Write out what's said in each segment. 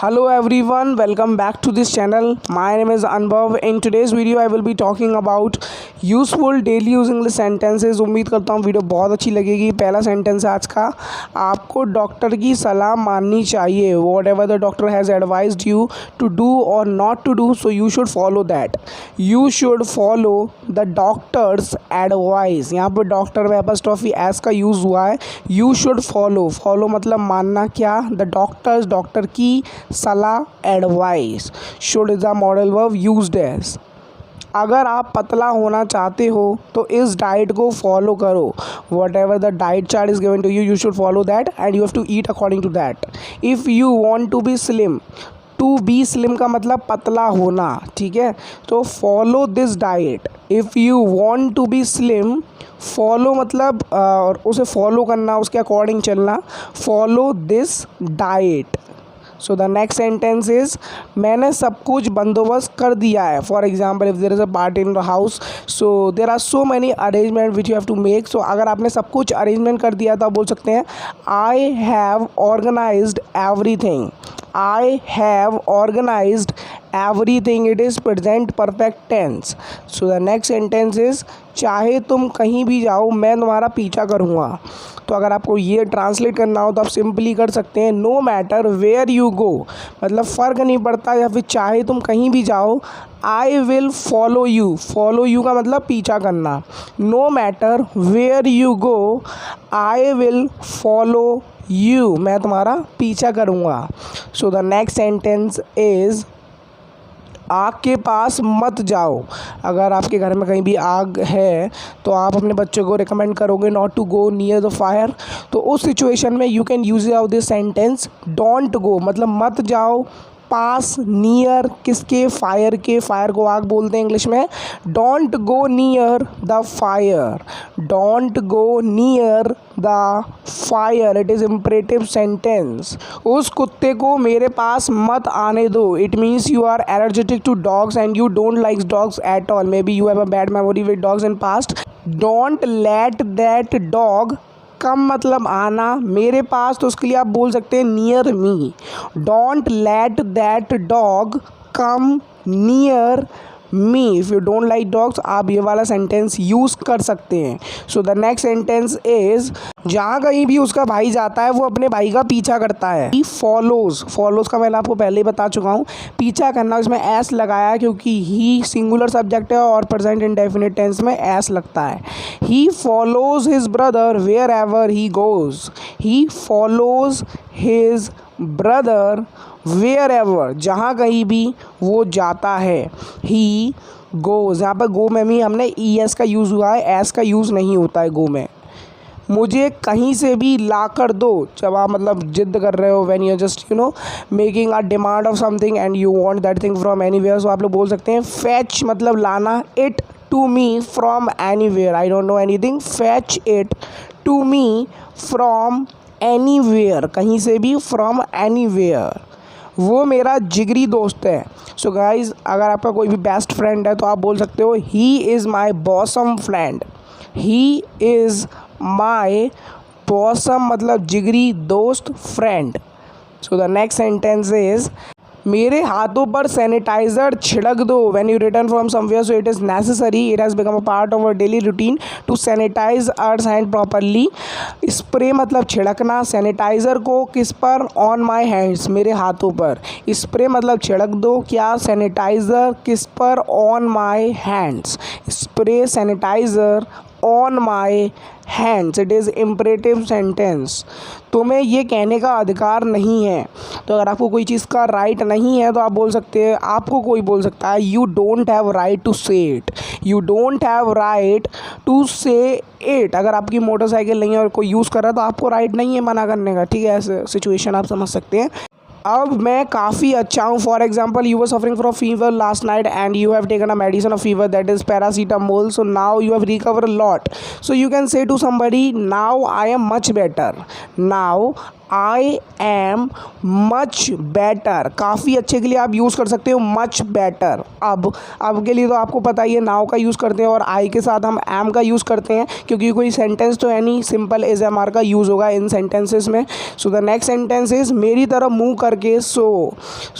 Hello everyone, welcome back to this channel. My name is Anubhav. In today's video I will be talking about useful daily use English sentences. उम्मीद करता हूँ video बहुत अच्छी लगेगी। पहला sentence है आज का, आपको डॉक्टर की सलाह माननी चाहिए. Whatever the doctor has advised you to do और not to do, so you should follow that. You should follow the doctor's advice. यहाँ पर डॉक्टर में एपॉस्ट्रोफी एस का यूज़ हुआ है. यू शुड फॉलो, फॉलो मतलब मानना. क्या? द डॉक्टर्स, डॉक्टर की सलाह, advice. Should is the modal verb used as. अगर आप पतला होना चाहते हो तो इस डाइट को फॉलो करो. Whatever the diet chart is given to you, you should follow that and you have to eat according to that. If you want to be slim, to be slim का मतलब पतला होना, ठीक है. तो follow this diet. If you want to be slim, follow मतलब उसे follow करना, उसके अकॉर्डिंग चलना. Follow this diet. So the next sentence is, मैंने सब कुछ बंदोबस्त कर दिया है. For example, if there is a party in the house, so there are so many arrangement which you have to make. So अगर आपने सब कुछ अरेंजमेंट कर दिया तो आप बोल सकते हैं, I have organized everything. I have organized everything. It is present perfect tense. So the next sentence is, चाहे तुम कहीं भी जाओ मैं तुम्हारा पीछा करूँगा. तो अगर आपको ये ट्रांसलेट करना हो तो आप सिंपली कर सकते हैं, no matter where you go. मतलब फ़र्क नहीं पड़ता, या फिर चाहे तुम कहीं भी जाओ, I will follow you. Follow you का मतलब पीछा करना. No matter where you go, I will follow you. मैं तुम्हारा पीछा करूँगा. So the next sentence is, आग के पास मत जाओ. अगर आपके घर में कहीं भी आग है तो आप अपने बच्चों को रिकमेंड करोगे not to go near the fire. तो उस सिचुएशन में you can use out this sentence, don't go मतलब मत जाओ. पास, नियर किसके? फायर के. फायर को आग बोलते हैं इंग्लिश में. Don't go near the fire. Don't go near the fire. It is imperative sentence. उस कुत्ते को मेरे पास मत आने दो. It means you are allergic to dogs and you don't like dogs at all. Maybe you have a bad memory with dogs in past. Don't let that dog come मतलब आना, मेरे पास, तो उसके लिए आप बोल सकते हैं near me. Don't let that dog come near me. If you don't like dogs, आप ये वाला सेंटेंस यूज़ कर सकते हैं. सो द नेक्स्ट सेंटेंस इज़, जहाँ कहीं भी उसका भाई जाता है वो अपने भाई का पीछा करता है. He follows. फॉलोज़ का मैंने आपको पहले ही बता चुका हूँ. पीछा करना, इसमें एस लगाया क्योंकि ही सिंगुलर सब्जेक्ट है और प्रेजेंट इंडेफिनिट टेंस में एस लगता है. He follows his brother wherever he goes. He follows his brother wherever, जहाँ कहीं भी वो जाता है. ही गोज़, यहाँ पर गो में भी हमने ई एस का यूज़ हुआ है, एस का यूज़ नहीं होता है गो में. मुझे कहीं से भी ला कर दो. जब आप मतलब जिद कर रहे हो, when you just making a demand of something and you want that thing from anywhere, so आप लोग बोल सकते हैं फैच मतलब लाना. It to me from anywhere. I don't know anything. Fetch it to me from anywhere, कहीं से भी, फ्रॉम एनीवेयर. वो मेरा जिगरी दोस्त है. सो गाइज, अगर आपका कोई भी बेस्ट फ्रेंड है तो आप बोल सकते हो, he is my bosom friend. He is my bosom मतलब जिगरी दोस्त, friend. So the next sentence is, मेरे हाथों पर सैनिटाइज़र छिड़क दो. When you return from somewhere, so it is necessary, it has become a part of our daily routine to sanitise ours hand properly. Spray मतलब छिड़कना. Sanitiser को किस पर? ऑन माई हैंड्स, मेरे हाथों पर. स्प्रे मतलब छिड़क दो. क्या? सैनिटाइज़र किस पर? On my hands. Spray sanitiser on my hands. It is imperative sentence. तुम्हें ये कहने का अधिकार नहीं है. तो अगर आपको कोई चीज़ का राइट नहीं है तो आप बोल सकते हैं, आपको कोई बोल सकता है, you don't have right to say it. You don't have right to say it. अगर आपकी मोटरसाइकिल नहीं है और कोई यूज़ कर रहा है तो आपको राइट नहीं है मना करने का, ठीक है. ऐसे सिचुएशन आप समझ सकते हैं. अब मैं काफ़ी अच्छा हूँ. For example, you were suffering from fever last night and you have taken a medicine of fever that is paracetamol. So now you have recover a lot. So you can say to somebody, now I am much better. Now I am much better, काफ़ी अच्छे के लिए आप use कर सकते हो much better. अब के लिए तो आपको पता ही है नाउ का यूज़ करते हैं और आई के साथ हम एम का यूज़ करते हैं क्योंकि कोई सेंटेंस तो है नहीं, सिंपल इज एम आर का यूज़ होगा इन सेंटेंसेस में। सो द नेक्स्ट सेंटेंस इज मेरी तरफ मुंह करके सो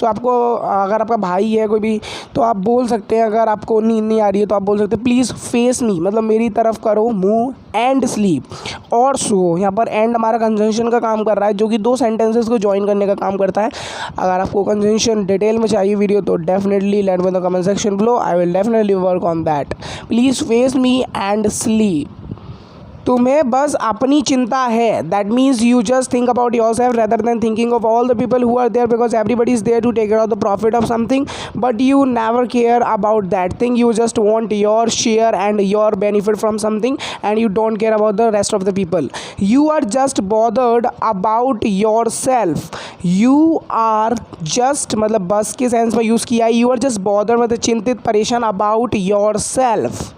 आपको अगर आपका भाई है कोई भी तो आप बोल सकते हैं, अगर आपको नींद नहीं आ रही है तो आप बोल सकते हैं प्लीज़ फेस मी, मतलब मेरी तरफ करो मुंह, एंड स्लीप और सो। यहाँ पर एंड हमारा कंजंक्शन का काम कर रहा है जो कि दो सेंटेंसेस को ज्वाइन करने का काम करता है। अगर आपको कंजंक्शन डिटेल में चाहिए वीडियो तो definitely let me in the comment section below, I will definitely work on that. Please face me and sleep. तुम्हें बस अपनी चिंता है, that means you just think about yourself rather than thinking of all the people who are there, because everybody is there to take care of the profit of something but you never care about that thing, you just want your share and your benefit from something and you don't care about the rest of the people. You are just bothered about yourself, you are just मतलब बस के sense में use किया है, you are just bothered मतलब चिंतित परेशान about your self.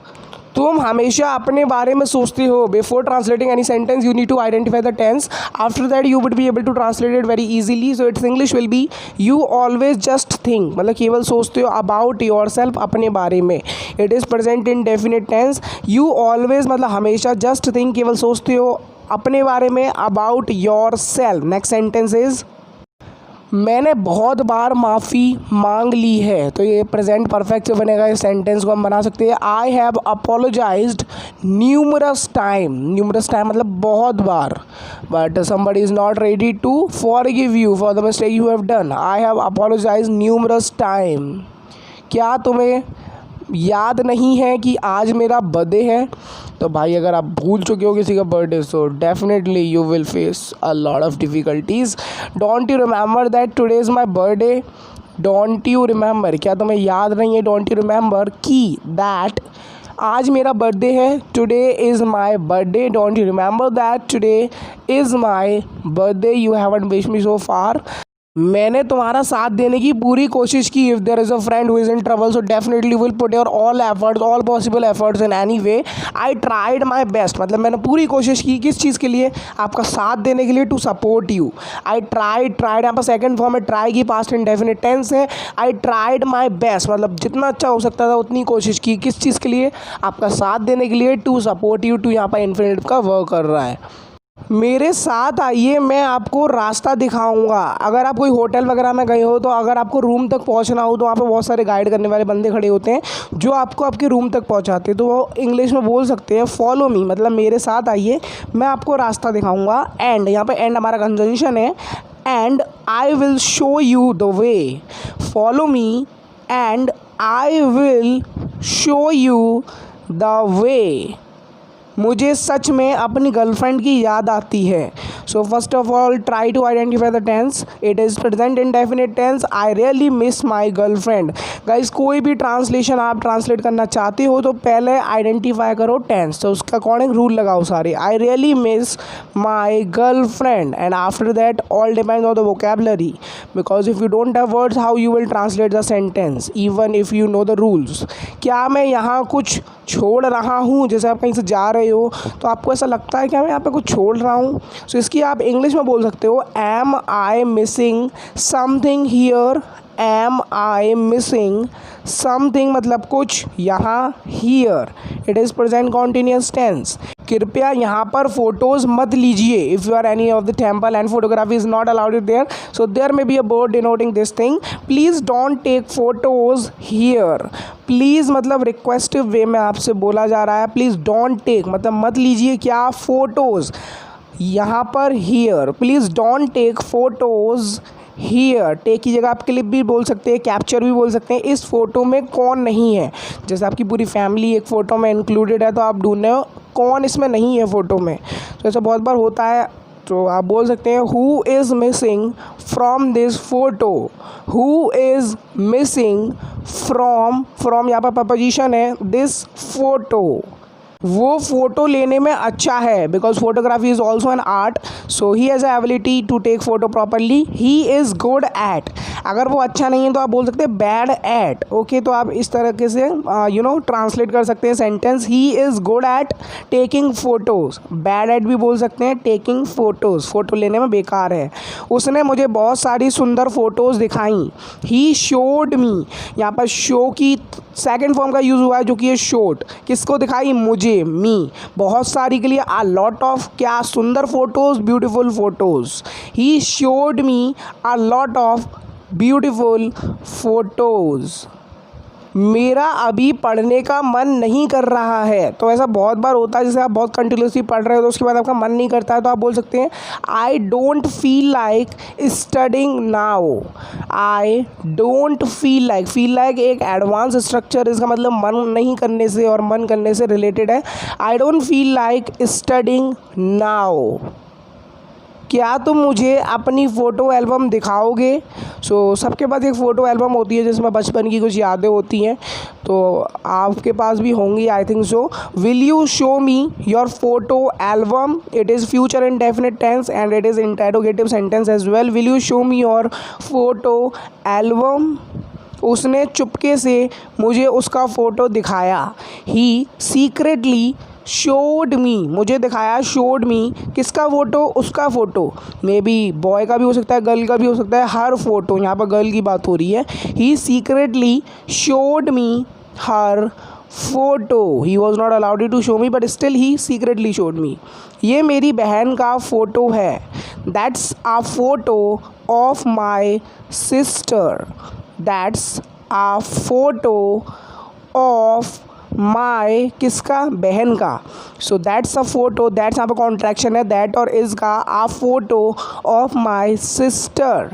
तुम हमेशा अपने बारे में सोचते हो। Before translating any sentence you need to identify the tense, after that you would be able to translate it very easily. So it's English will be you always just think, मतलब केवल सोचते हो अबाउट योर सेल्फ, अपने बारे में। It is present indefinite tense, you always मतलब हमेशा, just think केवल सोचते हो अपने बारे में, about your self. Next sentence is मैंने बहुत बार माफ़ी मांग ली है, तो ये प्रेजेंट परफेक्ट से बनेगा। इस सेंटेंस को हम बना सकते हैं I have apologised numerous time, numerous time मतलब बहुत बार, but somebody is not ready to forgive you for the mistake you have done. I have apologised numerous time. क्या तुम्हें याद नहीं है कि आज मेरा बर्थडे है? तो भाई अगर आप भूल चुके हो किसी का birthday so definitely you will face a lot of difficulties. Don't you remember that today is my birthday? Don't you remember, क्या तुम्हें याद नहीं है? डोंट यू रिमेंबर कि दैट आज मेरा बर्थडे है, today is my birthday. Don't you remember that today is my birthday, you haven't wish me so far. मैंने तुम्हारा साथ देने की पूरी कोशिश की। If there is a friend who is in trouble so definitely will put your all efforts, all possible efforts in any way. I tried my best, मतलब मैंने पूरी कोशिश की किस चीज़ के लिए? आपका साथ देने के लिए, to support you. I tried यहाँ पर सेकंड फॉर्म में ट्राई की पास्ट इंडेफिनिट टेंस है। आई ट्राइड माई बेस्ट मतलब जितना अच्छा हो सकता था उतनी कोशिश की, किस चीज़ के लिए? आपका साथ देने के लिए, टू सपोर्ट यू। टू यहाँ पर इन्फिनिटिव का वर्क कर रहा है। मेरे साथ आइए, मैं आपको रास्ता दिखाऊंगा। अगर आप कोई होटल वगैरह में गए हो तो अगर आपको रूम तक पहुंचना हो तो वहाँ पे बहुत सारे गाइड करने वाले बंदे खड़े होते हैं जो आपको आपके रूम तक पहुंचाते हैं, तो वो इंग्लिश में बोल सकते हैं फॉलो मी, मतलब मेरे साथ आइए मैं आपको रास्ता दिखाऊंगा। एंड यहाँ पे एंड हमारा कंजंक्शन है, and I will show you the way. Follow me and I will show you the way. मुझे सच में अपनी गर्लफ्रेंड की याद आती है। So first of all try to identify the tense, it is present indefinite tense. I really miss my girlfriend. Guys कोई भी ट्रांसलेशन आप ट्रांसलेट करना चाहते हो तो पहले आइडेंटिफाई करो टेंस, तो उसका अकॉर्डिंग रूल लगाओ सारे। आई really miss my girlfriend and after that all depends on the vocabulary, because if you don't have words how you will translate the sentence even if you know the rules. क्या मैं यहाँ कुछ छोड़ रहा हूँ? जैसे आप कहीं से जा रहे हो तो आपको ऐसा लगता है कि मैं यहाँ पे कुछ छोड़ रहा हूँ, सो इसकी आप इंग्लिश में बोल सकते हो am I missing something here. Am I missing something मतलब कुछ यहाँ, here it is present continuous tense. कृपया यहाँ पर फोटोज़ मत लीजिए। If you are any of the temple and photography is not allowed there so there may be a board denoting this thing. Please don't take photos here. Please मतलब requestive वे में आपसे बोला जा रहा है, प्लीज़ डोंट टेक मतलब मत लीजिए क्या, फोटोज़ यहाँ पर, here. Please don't take photos here. Take की जगह आप क्लिप भी बोल सकते हैं, कैप्चर भी बोल सकते हैं। इस फ़ोटो में कौन नहीं है? जैसे आपकी पूरी फैमिली एक फ़ोटो में इंक्लूडेड है तो आप ढूंढने हो कौन इसमें नहीं है फ़ोटो में, तो ऐसा बहुत बार होता है। तो आप बोल सकते हैं who is missing from this photo. Who is missing from यहाँ पर प्रपोजिशन है, दिस फोटो। वो फ़ोटो लेने में अच्छा है, because photography is also an art, so he has ability to take photo properly, he is good at. अगर वो अच्छा नहीं है तो आप बोल सकते हैं बैड एट। ओके, तो आप इस तरीके से ट्रांसलेट कर सकते हैं sentence, he is good at taking photos. Bad at भी बोल सकते हैं टेकिंग फ़ोटोज़, फ़ोटो लेने में बेकार है। उसने मुझे बहुत सारी सुंदर फ़ोटोज़ दिखाई, ही शोड मी। यहाँ पर शो की सेकेंड फॉर्म का यूज़ हुआ है जो कि ये शोड, किसको दिखाई, मुझे, मी। बहुत सारी के लिए अ लॉट ऑफ, क्या, सुंदर photos, beautiful photos. He showed me a lot of beautiful photos. मेरा अभी पढ़ने का मन नहीं कर रहा है। तो ऐसा बहुत बार होता है, जैसे आप बहुत कंटिन्यूसली पढ़ रहे हो तो उसके बाद आपका मन नहीं करता है, तो आप बोल सकते हैं I don't feel like studying now. I don't feel like एक एडवांस स्ट्रक्चर, इसका मतलब मन नहीं करने से और मन करने से रिलेटेड है। I don't feel like studying now. क्या तुम मुझे अपनी फ़ोटो एल्बम दिखाओगे। सबके पास एक फ़ोटो एल्बम होती है जिसमें बचपन की कुछ यादें होती हैं, तो आपके पास भी होंगी, I think so. Will you show me your photo album. It is future indefinite tense and it is interrogative sentence as well. Will you show me your photo album. उसने चुपके से मुझे उसका फ़ोटो दिखाया, ही सीक्रेटली शोड मी। मुझे दिखाया, showed me, किसका photo, उसका फ़ोटो। मे बी बॉय का भी हो सकता है, गर्ल का भी हो सकता है, हर फ़ोटो, यहाँ पर गर्ल की बात हो रही है। He secretly showed me her photo. He was not allowed to show me but still he secretly showed me. ये मेरी बहन का फ़ोटो है। That's a photo of my sister. That's a photo of my, किसका, बहन का। So that's a photo, that's यहाँ पर कॉन्ट्रैक्शन है, दैट और इज़ का, a photo of my sister.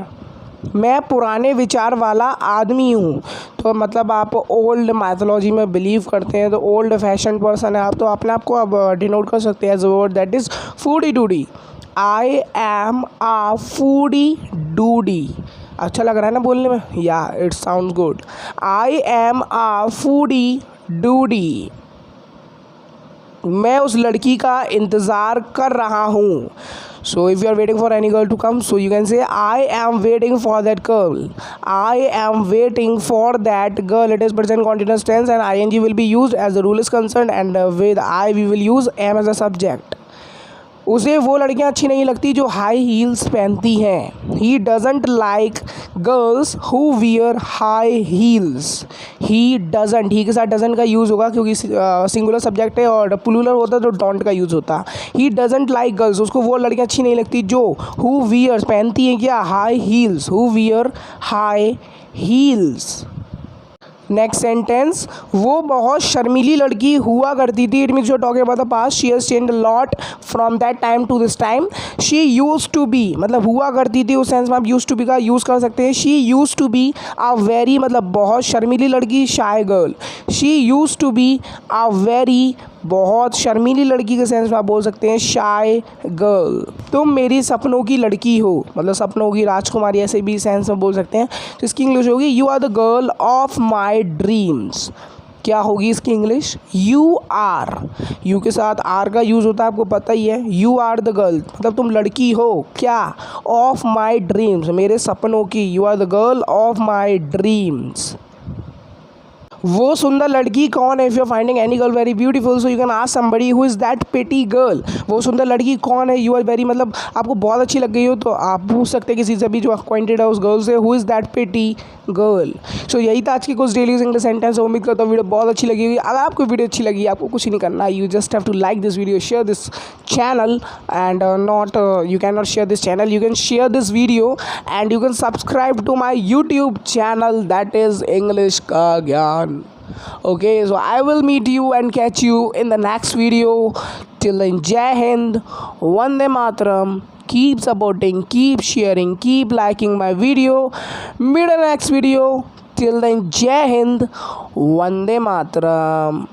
मैं पुराने विचार वाला आदमी हूँ। तो मतलब आप ओल्ड मैथोलॉजी में बिलीव करते हैं, तो ओल्ड फैशन पर्सन है आप, तो अपने आप को अब डिनोट कर सकते हैं as a word, that is foodie doodie. I am a foodie doodie. अच्छा लग रहा है ना बोलने में, या it sounds good. I am a foodie doodie. मैं उस लड़की का इंतज़ार कर रहा हूँ। So if you are waiting for any girl to come, so you can say I am waiting for that girl. I am waiting for that girl. It is present continuous tense and I N G will be used as the rule is concern and with I we will use am as a subject. उसे वो लड़कियां अच्छी नहीं लगती जो high heels पहनती हैं। He doesn't like girls who wear high heels. He doesn't, he के साथ डजेंट का यूज़ होगा क्योंकि सिंगुलर सब्जेक्ट है, और प्लूरल होता तो डोंट का यूज़ होता। ही डजेंट लाइक गर्ल्स, उसको वो लड़कियां अच्छी नहीं लगती जो हु वियर्स, पहनती हैं क्या, high heels, who wear high heels. Next sentence, वो बहुत शर्मीली लड़की हुआ करती थी। It means you are talking about the past, she has changed a lot from that time to this time. She used to be, मतलब हुआ करती थी, उस सेंस में आप यूज्ड टू बी का यूज़ कर सकते हैं। She used to be a very, मतलब बहुत शर्मीली लड़की, shy girl. She used to be a very, बहुत शर्मीली लड़की के सेंस में आप बोल सकते हैं शाय गर्ल। तुम मेरी सपनों की लड़की हो, मतलब सपनों की राजकुमारी, ऐसे भी सेंस में बोल सकते हैं। तो इसकी इंग्लिश होगी you are the girl of my dreams. क्या होगी इसकी इंग्लिश, यू आर। यू के साथ आर का यूज़ होता है, आपको पता ही है। यू आर द गर्ल, मतलब तुम लड़की हो, क्या, ऑफ माई ड्रीम्स, मेरे सपनों की। You are the girl of my dreams. वो सुंदर लड़की कौन है। If you are finding any girl very beautiful, so you can ask somebody who is that pretty girl. वो सुंदर लड़की कौन है। यू आर वेरी, मतलब आपको बहुत अच्छी लग गई हो, तो आप पूछ सकते हैं किसी से भी जो अक्वाइंटेड है उस गर्ल से, who is that pretty girl. So यही था आज की कुछ डेली यूजिंग सेंटेंस। उम्मीद करता हूँ वीडियो बहुत अच्छी लगी हुई। अगर आपको वीडियो अच्छी लगी, आपको कुछ नहीं करना, you just have to like this video, share this channel, and not you cannot share this channel, you can share this video and you can subscribe to my YouTube channel, that is English ka Gyan. Okay, so I will meet you and catch you in the next video. Till then, Jai Hind, Vande Mataram. Keep supporting, keep sharing, keep liking my video. Meet in the next video. Till then, Jai Hind, Vande Mataram.